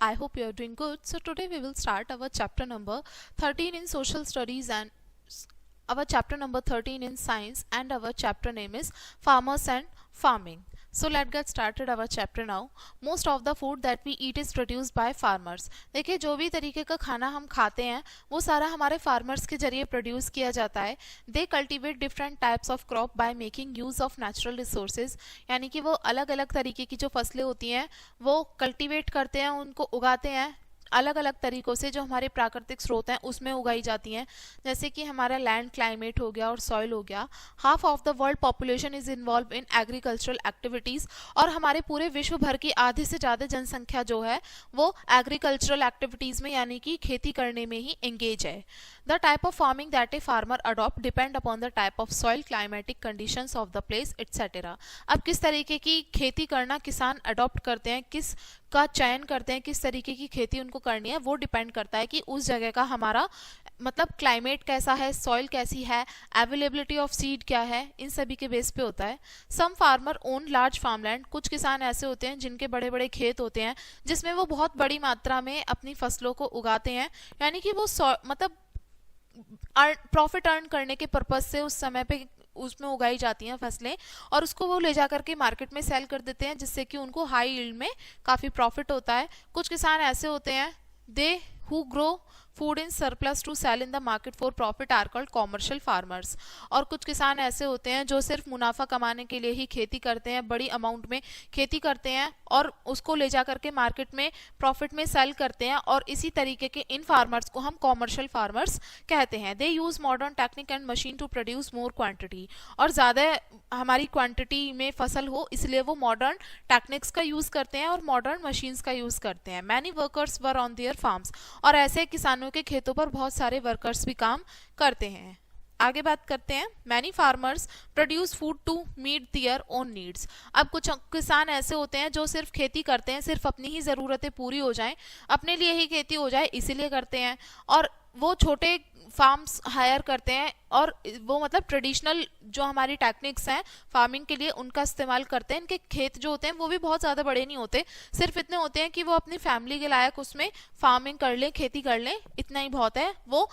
I hope you are doing good. So today we will start our chapter number 13 in social studies and our chapter number 13 in science, and our chapter name is farmers and farming. So let's get started our chapter now. Most of the food that we eat is produced by farmers. देखिए, जो भी तरीके का खाना हम खाते हैं वो सारा हमारे फार्मर्स के जरिए प्रोड्यूस किया जाता है. They cultivate different types of crop by making use of natural resources. यानी कि वो अलग अलग तरीके की जो फसलें होती हैं वो कल्टिवेट करते हैं, उनको उगाते हैं अलग अलग तरीकों से जो हमारे प्राकृतिक स्रोत हैं उसमें उगाई जाती हैं. जैसे कि हमारा लैंड क्लाइमेट हो गया और सॉइल हो गया. Half of the world population is involve in agricultural activities. और हमारे पूरे विश्व भर की आधे से ज़्यादा जनसंख्या जो है वो एग्रीकल्चरल एक्टिविटीज़ में यानी कि खेती करने में ही एंगेज है. The type of farming that a farmer adopt depend upon the type of soil, climatic conditions of the place etcetera. अब किस तरीके की खेती करना किसान अडॉप्ट करते हैं, किस का चयन करते हैं, किस तरीके की खेती उनको करनी है, वो डिपेंड करता है कि उस जगह का हमारा मतलब क्लाइमेट कैसा है, सॉइल कैसी है, अवेलेबिलिटी ऑफ सीड क्या है, इन सभी के बेस पे होता है. सम फार्मर ओन लार्ज फार्मलैंड. कुछ किसान ऐसे होते हैं जिनके बड़े बड़े खेत होते हैं जिसमें वो बहुत बड़ी मात्रा में अपनी फसलों को उगाते हैं. यानी कि वो मतलब प्रॉफिट अर्न करने के पर्पज से उस समय पे उसमें उगाई जाती हैं फसलें और उसको वो ले जा करके मार्केट में सेल कर देते हैं जिससे कि उनको हाई यील्ड में काफ़ी प्रॉफिट होता है. कुछ किसान ऐसे होते हैं they who grow food in surplus to sell in the market for profit are called commercial farmers. और कुछ किसान ऐसे होते हैं जो सिर्फ मुनाफा कमाने के लिए ही खेती करते हैं, बड़ी अमाउंट में खेती करते हैं और उसको ले जा करके मार्केट में प्रॉफिट में सेल करते हैं. और इसी तरीके के इन फार्मर्स को हम कॉमर्शियल फार्मर्स कहते हैं. They use modern technique and machine to produce more quantity. और ज़्यादा हमारी क्वांटिटी में फसल हो इसलिए वो मॉडर्न टेक्निक्स का यूज़ करते हैं और मॉडर्न मशीन्स का यूज़ करते हैं. Many workers were on their farms. और ऐसे किसानों के खेतों पर बहुत सारे वर्कर्स भी काम करते हैं. आगे बात करते हैं. Many farmers produce food to meet their own needs. अब कुछ किसान ऐसे होते हैं जो सिर्फ खेती करते हैं सिर्फ अपनी ही ज़रूरतें पूरी हो जाएं, अपने लिए ही खेती हो जाए इसीलिए करते हैं. और वो छोटे फार्म्स हायर करते हैं और वो मतलब ट्रेडिशनल जो हमारी टेक्निक्स हैं फार्मिंग के लिए उनका इस्तेमाल करते हैं. इनके खेत जो होते हैं वो भी बहुत ज़्यादा बड़े नहीं होते, सिर्फ इतने होते हैं कि वो अपनी फैमिली के लायक उसमें फार्मिंग कर लें, खेती कर लें, इतना ही बहुत है. वो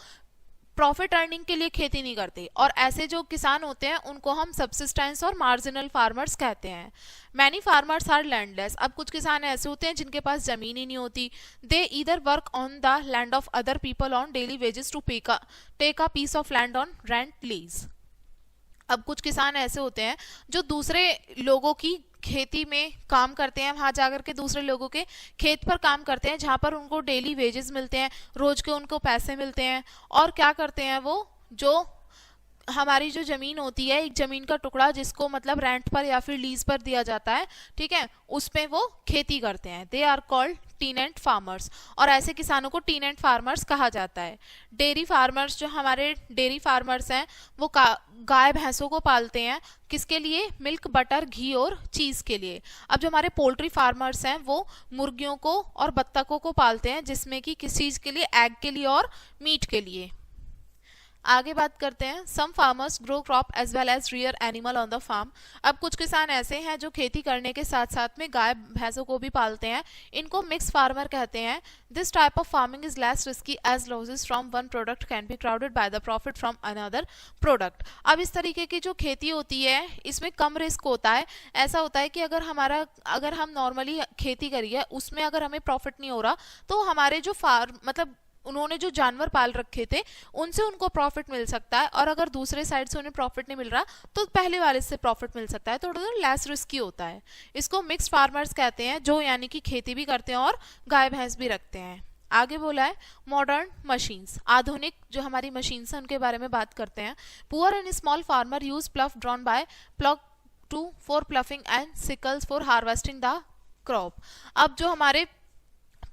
प्रॉफिट अर्निंग के लिए खेती नहीं करते. और ऐसे जो किसान होते हैं उनको हम सब्सिस्टेंस और मार्जिनल फार्मर्स कहते हैं. Many farmers are landless. अब कुछ किसान ऐसे होते हैं जिनके पास ज़मीन ही नहीं होती. They either work on the land of other people on daily wages to take a piece of land on rent lease. अब कुछ किसान ऐसे होते हैं जो दूसरे लोगों की खेती में काम करते हैं, वहाँ जाकर के दूसरे लोगों के खेत पर काम करते हैं जहाँ पर उनको डेली वेजेस मिलते हैं, रोज के उनको पैसे मिलते हैं. और क्या करते हैं वो, जो हमारी जो ज़मीन होती है, एक ज़मीन का टुकड़ा जिसको मतलब रेंट पर या फिर लीज पर दिया जाता है, ठीक है, उसमें वो खेती करते हैं. They are called tenant farmers. और ऐसे किसानों को टीनेंट फार्मर्स कहा जाता है. डेयरी फार्मर्स, जो हमारे डेयरी फार्मर्स हैं वो गाय भैंसों को पालते हैं. किसके लिए? मिल्क, बटर, घी और चीज़ के लिए. अब जो हमारे पोल्ट्री फार्मर्स हैं वो मुर्गियों को और बत्तखों को पालते हैं जिसमें कि किस चीज़ के लिए? एग के लिए और मीट के लिए. आगे बात करते हैं. Some farmers grow crop as well as rear animal on the farm. अब कुछ किसान ऐसे हैं जो खेती करने के साथ साथ में गाय भैंसों को भी पालते हैं. इनको मिक्स फार्मर कहते हैं. This type of farming is less risky as losses from one product can be crowded by the profit from another product. अब इस तरीके की जो खेती होती है इसमें कम रिस्क होता है. ऐसा होता है कि अगर हम नॉर्मली खेती करिए उसमें अगर हमें प्रॉफिट नहीं हो रहा तो हमारे जो मतलब उन्होंने जो जानवर पाल रखे थे उनसे उनको प्रॉफिट मिल सकता है. और अगर दूसरे साइड से उन्हें प्रॉफिट नहीं मिल रहा तो पहले वाले से प्रॉफिट मिल सकता है. थोड़ा सा लेस रिस्की होता है. इसको मिक्स्ड फार्मर्स कहते हैं, जो यानी कि खेती भी करते हैं और गाय भैंस भी रखते हैं. आगे बोला है मॉडर्न मशीन्स. आधुनिक जो हमारी मशीन्स हैं उनके बारे में बात करते हैं. Poor and small farmer use plough drawn by plug to for ploughing and sickles for harvesting the crop. अब जो हमारे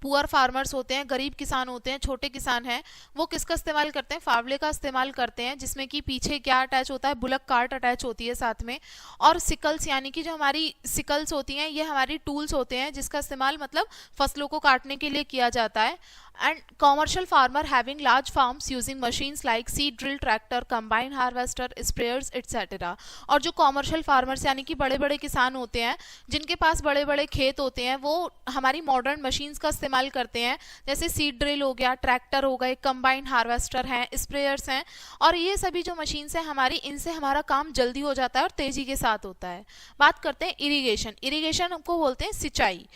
पुअर फार्मर्स होते हैं, गरीब किसान होते हैं, छोटे किसान हैं, वो किसका इस्तेमाल करते हैं? फावड़े का इस्तेमाल करते हैं जिसमें कि पीछे क्या अटैच होता है? बुलक कार्ट अटैच होती है साथ में. और सिकल्स, यानी कि जो हमारी सिकल्स होती हैं ये हमारी टूल्स होते हैं जिसका इस्तेमाल मतलब फसलों को काटने के लिए किया जाता है. and commercial farmer having large farms using machines like seed drill, tractor, combine harvester, sprayers etc. और जो कॉमर्शियल फार्मर्स यानी कि बड़े बड़े किसान होते हैं जिनके पास बड़े बड़े खेत होते हैं वो हमारी मॉडर्न मशीन्स का इस्तेमाल करते हैं, जैसे सीड ड्रिल हो गया, ट्रैक्टर हो गए, कंबाइन हार्वेस्टर हैं, स्प्रेयर्स हैं, और ये सभी जो मशीन्स हैं हमारी, इनसे हमारा काम जल्दी हो जाता है और तेजी के साथ होता है। बात करते हैं इरिगेशन। इरिगेशन हमको बोलते हैं सिंचाई।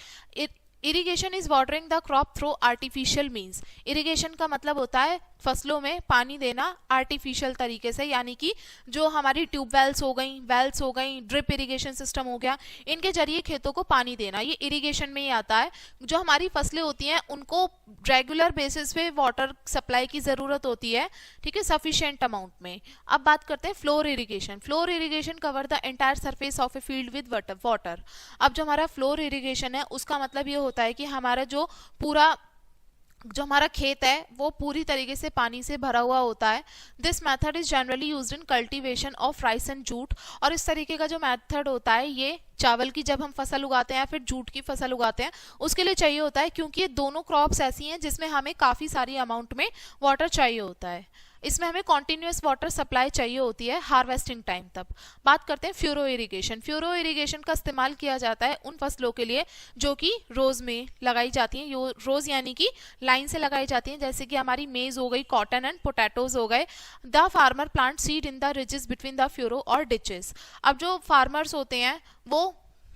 Irrigation is watering the crop through artificial means. Irrigation का मतलब होता है फसलों में पानी देना आर्टिफिशियल तरीके से, यानी कि जो हमारी ट्यूबवेल्स हो गई, वेल्स हो गई, ड्रिप इरिगेशन सिस्टम हो गया, इनके जरिए खेतों को पानी देना, ये इरिगेशन में ही आता है। जो हमारी फसलें होती हैं उनको रेगुलर बेसिस पे वाटर सप्लाई की ज़रूरत होती है, ठीक है, सफिशिएंट अमाउंट में। अब बात करते हैं floor irrigation. Floor irrigation cover the entire surface of a field with water. अब जो हमारा फ्लोर इरिगेशन है उसका मतलब ये होता है कि हमारा जो हमारा खेत है वो पूरी तरीके से पानी से भरा हुआ होता है। This method is generally used in cultivation of rice and jute. और इस तरीके का जो मेथड होता है ये चावल की जब हम फसल उगाते हैं या फिर जूट की फसल उगाते हैं उसके लिए चाहिए होता है, क्योंकि ये दोनों क्रॉप्स ऐसी हैं जिसमें हमें काफ़ी सारी अमाउंट में वाटर चाहिए होता है। इसमें हमें कॉन्टिन्यूस वाटर सप्लाई चाहिए होती है हार्वेस्टिंग टाइम तक। बात करते हैं फ्यूरो इरिगेशन। फ्यूरो इरिगेशन का इस्तेमाल किया जाता है उन फसलों के लिए जो कि रोज में लगाई जाती हैं। रोज यानी कि लाइन से लगाई जाती हैं, जैसे कि हमारी मेज हो गई, कॉटन एंड पोटैटोज हो गए। The farmer plant seed in the ridges between the furrow और डिचेस। अब जो फार्मर्स होते हैं वो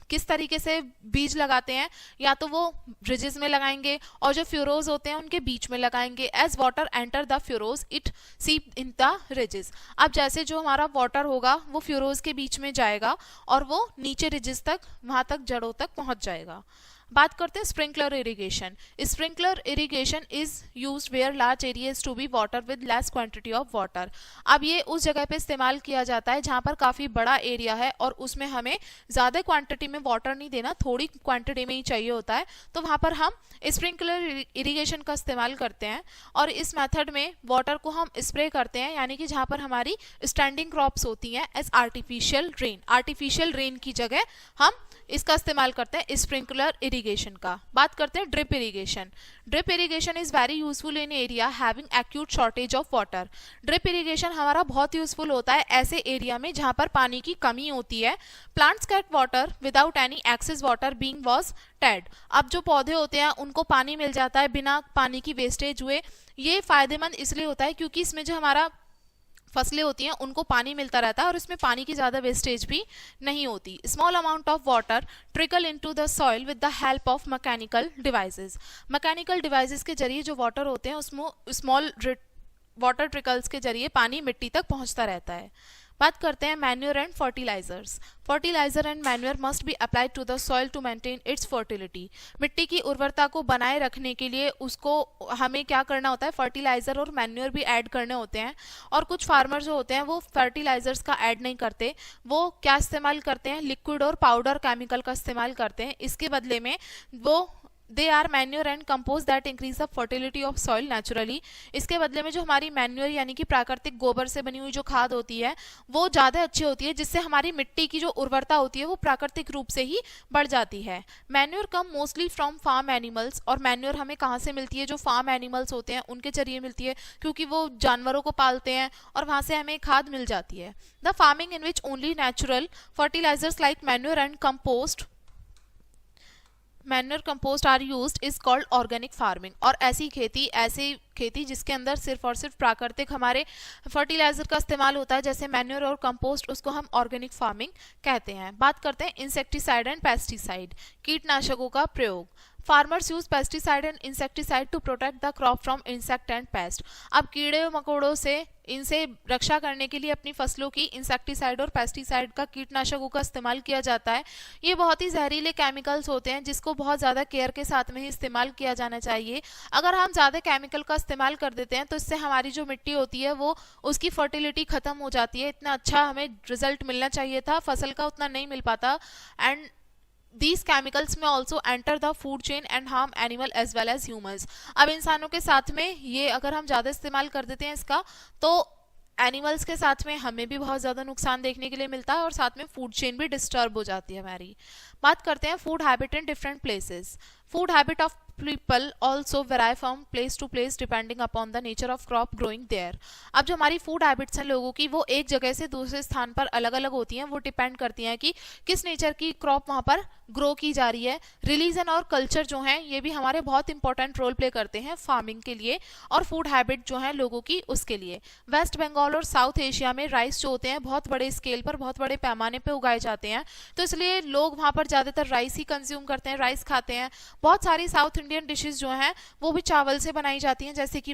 किस तरीके से बीज लगाते हैं, या तो वो रिजेस में लगाएंगे और जो फ्यूरोज होते हैं उनके बीच में लगाएंगे। As water enter the furrows it seep in the ridges. अब जैसे जो हमारा वाटर होगा वो फ्यूरोज के बीच में जाएगा और वो नीचे रिजेस तक, वहां तक जड़ों तक पहुंच जाएगा। बात करते हैं sprinkler irrigation. Sprinkler irrigation is used where large areas to be water with less quantity of water. अब ये उस जगह पे इस्तेमाल किया जाता है जहाँ पर काफ़ी बड़ा एरिया है और उसमें हमें ज़्यादा क्वांटिटी में वाटर नहीं देना, थोड़ी क्वांटिटी में ही चाहिए होता है, तो वहाँ पर हम स्प्रिंकलर इरिगेशन का इस्तेमाल करते हैं। और इस मेथड में वाटर को हम स्प्रे करते हैं, यानी कि जहाँ पर हमारी स्टैंडिंग क्रॉप्स होती हैं, as artificial rain. Artificial rain की जगह हम इसका इस्तेमाल करते हैं स्प्रिंकलर इरिगेशन का। बात करते हैं drip irrigation. Drip irrigation is very useful in area having acute shortage of water. Drip irrigation हमारा बहुत यूजफुल होता है ऐसे एरिया में जहां पर पानी की कमी होती है। Plants get water without any excess water being was Ted. अब जो पौधे होते हैं उनको पानी मिल जाता है बिना पानी की वेस्टेज हुए। ये फायदेमंद इसलिए होता है क्योंकि इसमें जो हमारा फसलें होती हैं उनको पानी मिलता रहता है और इसमें पानी की ज़्यादा वेस्टेज भी नहीं होती। Small amount of water trickle into the soil with the help of mechanical devices. Mechanical devices के जरिए जो वाटर होते हैं उसमें स्मॉल वाटर ट्रिकल्स के जरिए पानी मिट्टी तक पहुंचता रहता है। बात करते हैं manure and fertilisers. Fertiliser and manure must be applied to the soil to maintain its fertility. मिट्टी की उर्वरता को बनाए रखने के लिए उसको हमें क्या करना होता है, फर्टिलाइजर और मैन्योर भी ऐड करने होते हैं। और कुछ फार्मर जो होते हैं वो फर्टिलाइजर्स का ऐड नहीं करते, वो क्या इस्तेमाल करते हैं, लिक्विड और पाउडर केमिकल का इस्तेमाल करते हैं। इसके बदले में वो they are manure and compose that increase the fertility of soil naturally. इसके बदले में जो हमारी मैन्योर यानी कि प्राकृतिक गोबर से बनी हुई जो खाद होती है वो ज़्यादा अच्छी होती है, जिससे हमारी मिट्टी की जो उर्वरता होती है वो प्राकृतिक रूप से ही बढ़ जाती है। Manure come mostly from farm animals. और मैन्योर हमें कहाँ से मिलती है, जो फार्म एनिमल्स होते हैं उनके जरिए मिलती है, क्योंकि वो जानवरों को पालते हैं और वहाँ से हमें खाद मिल जाती है। The farming in which only natural fertilisers like manure and manure compost are used is called organic farming. और ऐसी खेती जिसके अंदर सिर्फ और सिर्फ प्राकृतिक हमारे फर्टिलाइजर का इस्तेमाल होता है, जैसे मैन्योर और कंपोस्ट, उसको हम ऑर्गेनिक फार्मिंग कहते हैं। बात करते हैं इंसेक्टिसाइड एंड पेस्टिसाइड, कीटनाशकों का प्रयोग। Farmers use pesticide and insecticide to protect the crop from insect and pest. अब कीड़े मकोड़ों से इनसे रक्षा करने के लिए अपनी फसलों की इंसेक्टिसाइड और पेस्टिसाइड का, कीटनाशकों का इस्तेमाल किया जाता है। ये बहुत ही जहरीले केमिकल्स होते हैं जिसको बहुत ज़्यादा केयर के साथ में ही इस्तेमाल किया जाना चाहिए। अगर हम ज़्यादा केमिकल का इस्तेमाल कर देते हैं तो इससे हमारी जो मिट्टी होती है वो उसकी फर्टिलिटी ख़त्म हो जाती है। इतना अच्छा हमें रिजल्ट मिलना चाहिए था फसल का, उतना नहीं मिल पाता। And These chemicals may also enter the food chain and harm animal as well as humans। अब इंसानों के साथ में ये अगर हम ज़्यादा इस्तेमाल कर देते हैं इसका, तो एनिमल्स के साथ में हमें भी बहुत ज़्यादा नुकसान देखने के लिए मिलता है और साथ में फूड चेन भी डिस्टर्ब हो जाती है हमारी। बात करते हैं food habit in different places. Food habit of people also vary from place to place depending upon the nature of crop growing there. अब जो हमारी फूड हैबिट्स हैं लोगों की वो एक जगह से दूसरे स्थान पर अलग अलग होती हैं, वो डिपेंड करती हैं कि किस नेचर की क्रॉप वहाँ पर ग्रो की जा रही है. रिलीजन और कल्चर जो हैं ये भी हमारे बहुत इंपॉर्टेंट रोल प्ले करते हैं फार्मिंग के लिए और फूड हैबिट जो है लोगों की उसके लिए. वेस्ट बंगाल और साउथ एशिया में राइस जो होते हैं बहुत बड़े स्केल पर, बहुत बड़े पैमाने पे उगाए जाते हैं, तो इसलिए लोग वहाँ पर ज़्यादातर राइस ही कंज्यूम करते हैं, राइस खाते हैं. बहुत सारी साउथ इंडियन डिशेस जो हैं वो भी चावल से बनाई जाती हैं, जैसे कि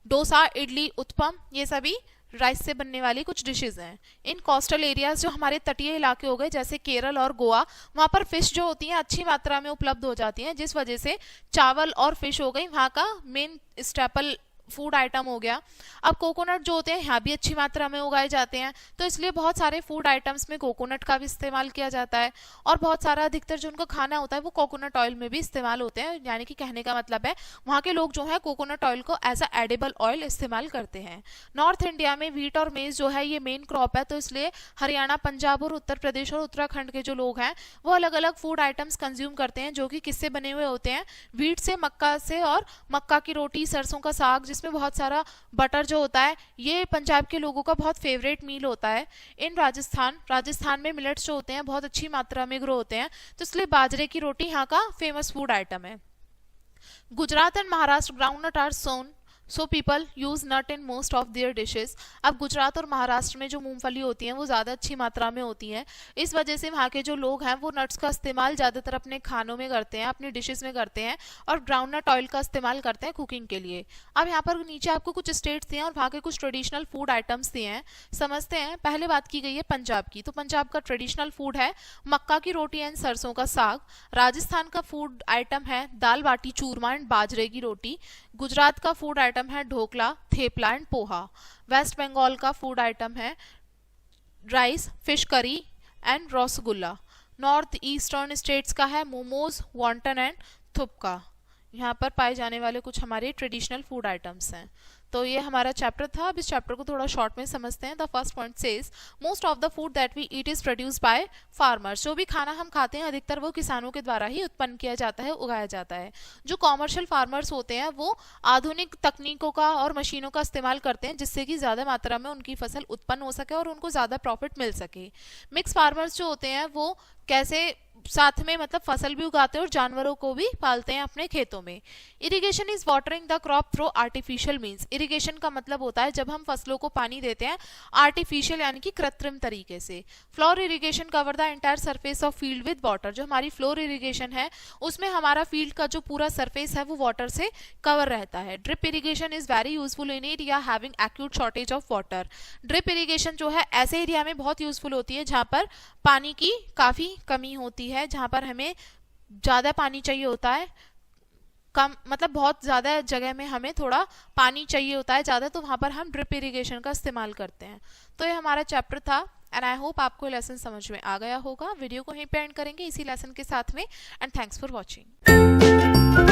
डोसा, इडली, उत्पम, ये सभी राइस से बनने वाली कुछ डिशेज हैं. इन कोस्टल एरियाज जो हमारे तटीय इलाके हो गए जैसे केरल और गोवा, वहाँ पर फिश जो होती हैं अच्छी मात्रा में उपलब्ध हो जाती हैं, जिस वजह से चावल और फिश हो गई वहाँ का मेन स्टेपल फूड आइटम हो गया. अब कोकोनट जो होते हैं यहाँ भी अच्छी मात्रा में उगाए जाते हैं, तो इसलिए बहुत सारे फूड आइटम्स में कोकोनट का भी इस्तेमाल किया जाता है और बहुत सारा अधिकतर जो उनका खाना होता है वो कोकोनट ऑयल में भी इस्तेमाल होते हैं. यानी कि कहने का मतलब है वहाँ के लोग जो है कोकोनट ऑयल को एज अ एडिबल ऑयल इस्तेमाल करते हैं. नॉर्थ इंडिया में व्हीट और मेज जो है ये मेन क्रॉप है, तो इसलिए हरियाणा, पंजाब और उत्तर प्रदेश और उत्तराखंड के जो लोग हैं वो अलग अलग फूड आइटम्स कंज्यूम करते हैं जो कि किससे बने हुए होते हैं, व्हीट से, मक्का से, और मक्का की रोटी, सरसों का साग जिसमें बहुत सारा बटर जो होता है, ये पंजाब के लोगों का बहुत फेवरेट मील होता है. इन राजस्थान में मिलेट्स जो होते हैं बहुत अच्छी मात्रा में ग्रो होते हैं, तो इसलिए बाजरे की रोटी यहाँ का फेमस फूड आइटम है. Gujarat and Maharashtra groundnut are sown, so people use nut in most of their dishes. अब गुजरात और महाराष्ट्र में जो मूंगफली होती है वो ज़्यादा अच्छी मात्रा में होती है, इस वजह से वहाँ के जो लोग हैं वो नट्स का इस्तेमाल ज़्यादातर अपने खानों में करते हैं, अपनी डिशेस में करते हैं और ग्राउंडनट ऑयल का इस्तेमाल करते हैं कुकिंग के लिए. अब यहाँ पर नीचे आपको कुछ स्टेट्स दिए हैं और वहाँ के कुछ ट्रेडिशनल फूड आइटम्स दिए हैं, समझते हैं. पहले बात की गई है पंजाब की, तो पंजाब का ट्रेडिशनल फूड है मक्का की रोटी एंड सरसों का साग. राजस्थान का फूड आइटम है दाल बाटी चूरमा एंड बाजरे की रोटी. गुजरात का फूड आइटम है ढोकला, थेपला एंड पोहा. वेस्ट बंगाल का फूड आइटम है rice, fish curry and rasgulla. North eastern states का है मोमोज, वॉन्टन एंड थुपका. यहाँ पर पाए जाने वाले कुछ हमारे ट्रेडिशनल फूड आइटम्स हैं. तो ये हमारा चैप्टर था. अब इस चैप्टर को थोड़ा शॉर्ट में समझते हैं. The first point says most of the food that we eat is produced by farmers. जो भी खाना हम खाते हैं अधिकतर वो किसानों के द्वारा ही उत्पन्न किया जाता है, उगाया जाता है. जो कॉमर्शियल फार्मर्स होते हैं वो आधुनिक तकनीकों का और मशीनों का इस्तेमाल करते हैं जिससे कि ज़्यादा मात्रा में उनकी फसल उत्पन्न हो सके और उनको ज़्यादा प्रॉफिट मिल सके. मिक्स फार्मर्स जो होते हैं वो कैसे साथ में मतलब फसल भी उगाते हैं और जानवरों को भी पालते हैं अपने खेतों में. Irrigation is watering the crop through artificial means. Irrigation का मतलब होता है जब हम फसलों को पानी देते हैं आर्टिफिशियल यानी कि कृत्रिम तरीके से. Floor irrigation cover the entire surface of field with water. जो हमारी फ्लोर इरिगेशन है उसमें हमारा फील्ड का जो पूरा सरफेस है वो वाटर से कवर रहता है. Drip irrigation is very useful in area having acute shortage of water. Drip irrigation जो है ऐसे एरिया में बहुत यूजफुल होती है जहाँ पर पानी की काफ़ी कमी होती है, जहाँ पर हमें ज़्यादा पानी चाहिए होता है, कम मतलब बहुत ज़्यादा जगह में हमें थोड़ा पानी चाहिए होता है ज़्यादा, तो वहाँ पर हम ड्रिप इरिगेशन का इस्तेमाल करते हैं. तो ये हमारा चैप्टर था एंड आई होप आपको लेसन समझ में आ गया होगा. वीडियो को यहीं पे एंड करेंगे इसी लेसन के साथ में एंड थैंक्स फॉर वॉचिंग.